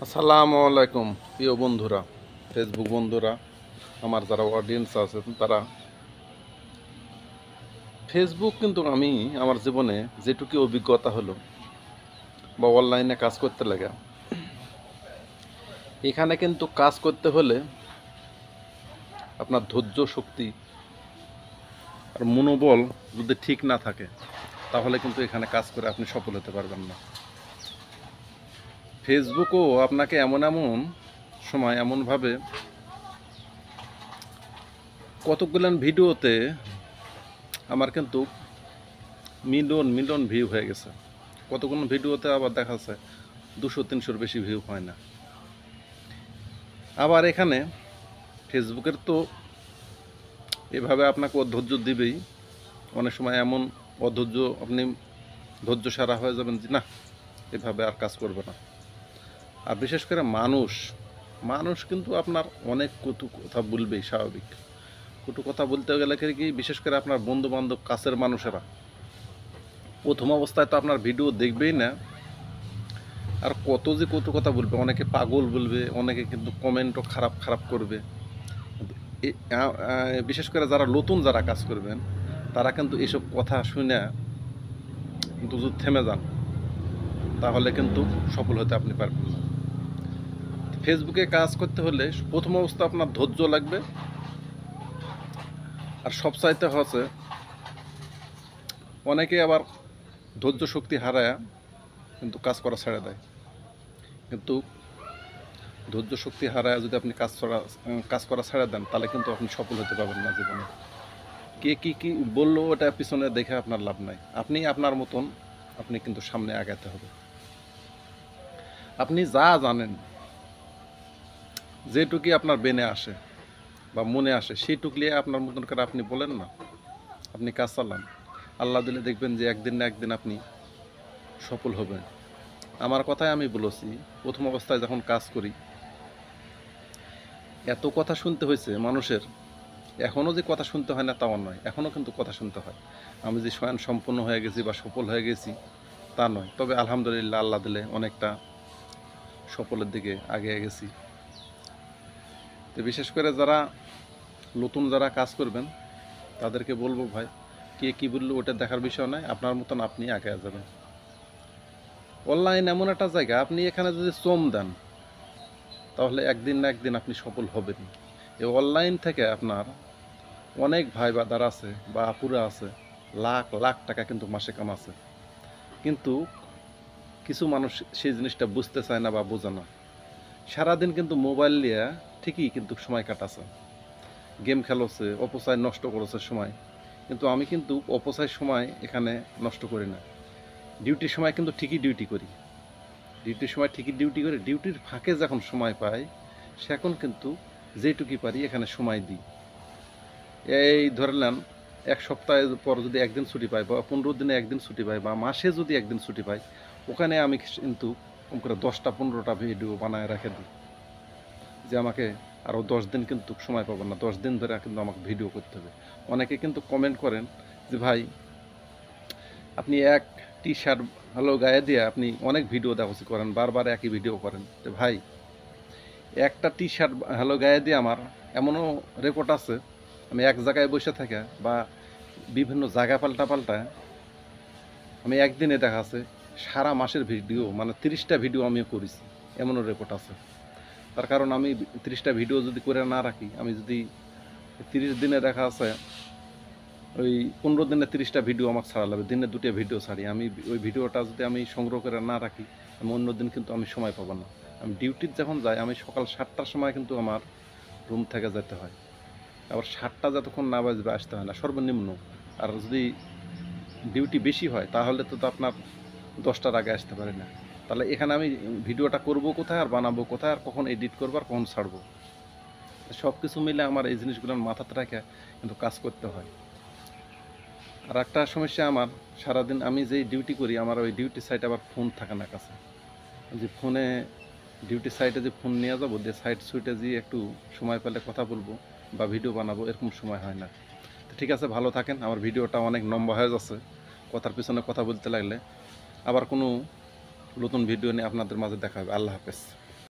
আসসালামু আলাইকুম প্রিয় বন্ধুরা, ফেসবুক বন্ধুরা, আমার যারা অডিয়েন্স আছে তারা ফেসবুক কিন্তু আমি আমার জীবনে যেটুকু অভিজ্ঞতা হলো বা অনলাইনে কাজ করতে লাগে, এখানে কিন্তু কাজ করতে হলে আপনার ধৈর্য শক্তি আর মনোবল যদি ঠিক না থাকে তাহলে কিন্তু এখানে কাজ করে আপনি সফল হতে পারবেন না। ফেসবুকও আপনাকে এমন এমন সময় এমনভাবে কতগুলো ভিডিওতে আমার কিন্তু মিলিয়ন মিলিয়ন ভিউ হয়ে গেছে, কতগুলো ভিডিওতে আবার দেখা যাচ্ছে 200-300-র বেশি ভিউ হয় না। আবার এখানে ফেসবুকের তো এভাবে আপনাকে অধৈর্য দিবেই, অনেক সময় এমন অধৈর্য আপনি ধৈর্য সারা হয়ে যাবেন যে না এভাবে আর কাজ করবে না। আর বিশেষ করে মানুষ মানুষ কিন্তু আপনার অনেক কটু কথা বলবেই, স্বাভাবিক। কটু কথা বলতে গেলে কি, বিশেষ করে আপনার বন্ধু বান্ধব কাছের মানুষেরা প্রথম অবস্থায় তো আপনার ভিডিও দেখবেই না, আর কত যে কত কথা বলবে, অনেকে পাগল বলবে, অনেকে কিন্তু কমেন্টও খারাপ খারাপ করবে। বিশেষ করে যারা নতুন যারা কাজ করবেন তারা কিন্তু এসব কথা শুনে কিন্তু যদি থেমে যান তাহলে কিন্তু সফল হতে আপনি পারবেন না। ফেসবুকে কাজ করতে হলে প্রথম অবস্থা আপনার ধৈর্য লাগবে, আর সবচাইতে হচ্ছে অনেকে আবার ধৈর্য শক্তি হারায় কিন্তু কাজ করা ছেড়ে দেয়। কিন্তু ধৈর্য শক্তি হারায় যদি আপনি কাজ করা ছেড়ে দেন তাহলে কিন্তু আপনি সফল হতে পারবেন না জীবনে। কে কি বললো ওটা পিছনে দেখে আপনার লাভ নাই, আপনি আপনার মতন আপনি কিন্তু সামনে আগাতে হবে। আপনি যা জানেন, যেটুকি আপনার বেনে আসে বা মনে আসে সেইটুকু আপনার মতন করে আপনি বলেন না, আপনি কাজ চালান। আল্লাহ দিলে দেখবেন যে একদিন না একদিন আপনি সফল হবেন। আমার কথাই আমি বলেছি, প্রথম অবস্থায় যখন কাজ করি এত কথা শুনতে হয়েছে মানুষের, এখনও যে কথা শুনতে হয় না তাও নয়, এখনও কিন্তু কথা শুনতে হয়। আমি যে স্বয়ং সম্পন্ন হয়ে গেছি বা সফল হয়ে গেছি তা নয়, তবে আলহামদুলিল্লাহ আল্লাহ দিলে অনেকটা সফলের দিকে আগে গেছি। তো বিশেষ করে যারা নতুন যারা কাজ করবেন তাদেরকে বলবো, ভাই কে কী বললো ওটা দেখার বিষয় নয়, আপনার মতন আপনি আগে যাবেন। অনলাইন এমন একটা জায়গা, আপনি এখানে যদি শ্রম দেন তাহলে একদিন না একদিন আপনি সফল হবেন। এই অনলাইন থেকে আপনার অনেক ভাই বাদার আছে বা আপুরা আছে, লাখ লাখ টাকা কিন্তু মাসে কামাচ্ছে, কিন্তু কিছু মানুষ সেই জিনিসটা বুঝতে চায় না বা বোঝে না। সারাদিন কিন্তু মোবাইল নিয়ে ঠিকই কিন্তু সময় কাটাচ্ছে, গেম খেলোছে, অপচয় নষ্ট করেছে সময়। কিন্তু আমি কিন্তু অপচয় সময় এখানে নষ্ট করি না, ডিউটির সময় কিন্তু ঠিকই ডিউটি করি, ডিউটির সময় ঠিকই ডিউটি করি, ডিউটির ফাঁকে যখন সময় পাই সেখন কিন্তু যেটুকুই পারি এখানে সময় দিই। এই ধরলাম এক সপ্তাহের পর যদি একদিন ছুটি পাই বা 15 দিনে একদিন ছুটি পাই বা মাসে যদি একদিন ছুটি পাই, ওখানে আমি কিন্তু কম করে 10টা-15টা ভিডিও বানায় রেখে দিই যে আমাকে আরও 10 দিন কিন্তু সময় পাবো না, 10 দিন ধরে কিন্তু আমাকে ভিডিও করতে হবে। অনেকে কিন্তু কমেন্ট করেন যে ভাই আপনি এক টি শার্ট ভালো গায়ে দিয়ে আপনি অনেক ভিডিও দেখাচ্ছি করেন, বারবার একই ভিডিও করেন। তো ভাই একটা টি শার্ট ভালো গায়ে দিয়ে আমার এমনও রেকর্ড আছে, আমি এক জায়গায় বসে থাকা বা বিভিন্ন জায়গা পাল্টা পাল্টায় আমি একদিনে দেখা আছে সারা মাসের ভিডিও, মানে 30টা ভিডিও আমিও করেছি, এমনও রেকর্ড আছে। তার কারণ আমি 30টা ভিডিও যদি করে না রাখি, আমি যদি 30 দিনে দেখা আছে ওই 15 দিনে 30টা ভিডিও আমাকে ছাড়া লাগবে, দিনে 2টা ভিডিও ছাড়ি, আমি ওই ভিডিওটা যদি আমি সংগ্রহ করে না রাখি আমি অন্য দিন কিন্তু আমি সময় পাবো না। আমি ডিউটির যখন যাই আমি সকাল 7টার সময় কিন্তু আমার রুম থেকে যেতে হয়, আবার 7টা যতক্ষণ না বাজবে আসতে হয় না সর্বনিম্ন। আর যদি ডিউটি বেশি হয় তাহলে তো আপনার 10টার আগে আসতে পারি না। তাহলে এখানে আমি ভিডিওটা করব কোথায় আর বানাবো কোথায় আর কখন এডিট করবো আর কখন ছাড়বো, সব কিছু মিলে আমার এই জিনিসগুলোর মাথাতে রেখে কিন্তু কাজ করতে হয়। আর একটা সমস্যা আমার, সারাদিন আমি যেই ডিউটি করি আমার ওই ডিউটি সাইটে আবার ফোন থাকে না কাছে, যে ফোনে ডিউটি সাইটে যে ফোন নিয়ে যাবো যে সাইট সুইটে যে একটু সময় পেলে কথা বলবো বা ভিডিও বানাবো এরকম সময় হয় না। তো ঠিক আছে, ভালো থাকেন, আমার ভিডিওটা অনেক লম্বা হয়ে যাচ্ছে কথার পিছনে কথা বলতে লাগলে। আবার কোনো নতুন ভিডিও নিয়ে আপনাদের মাঝে দেখা হবে। আল্লাহ হাফেজ।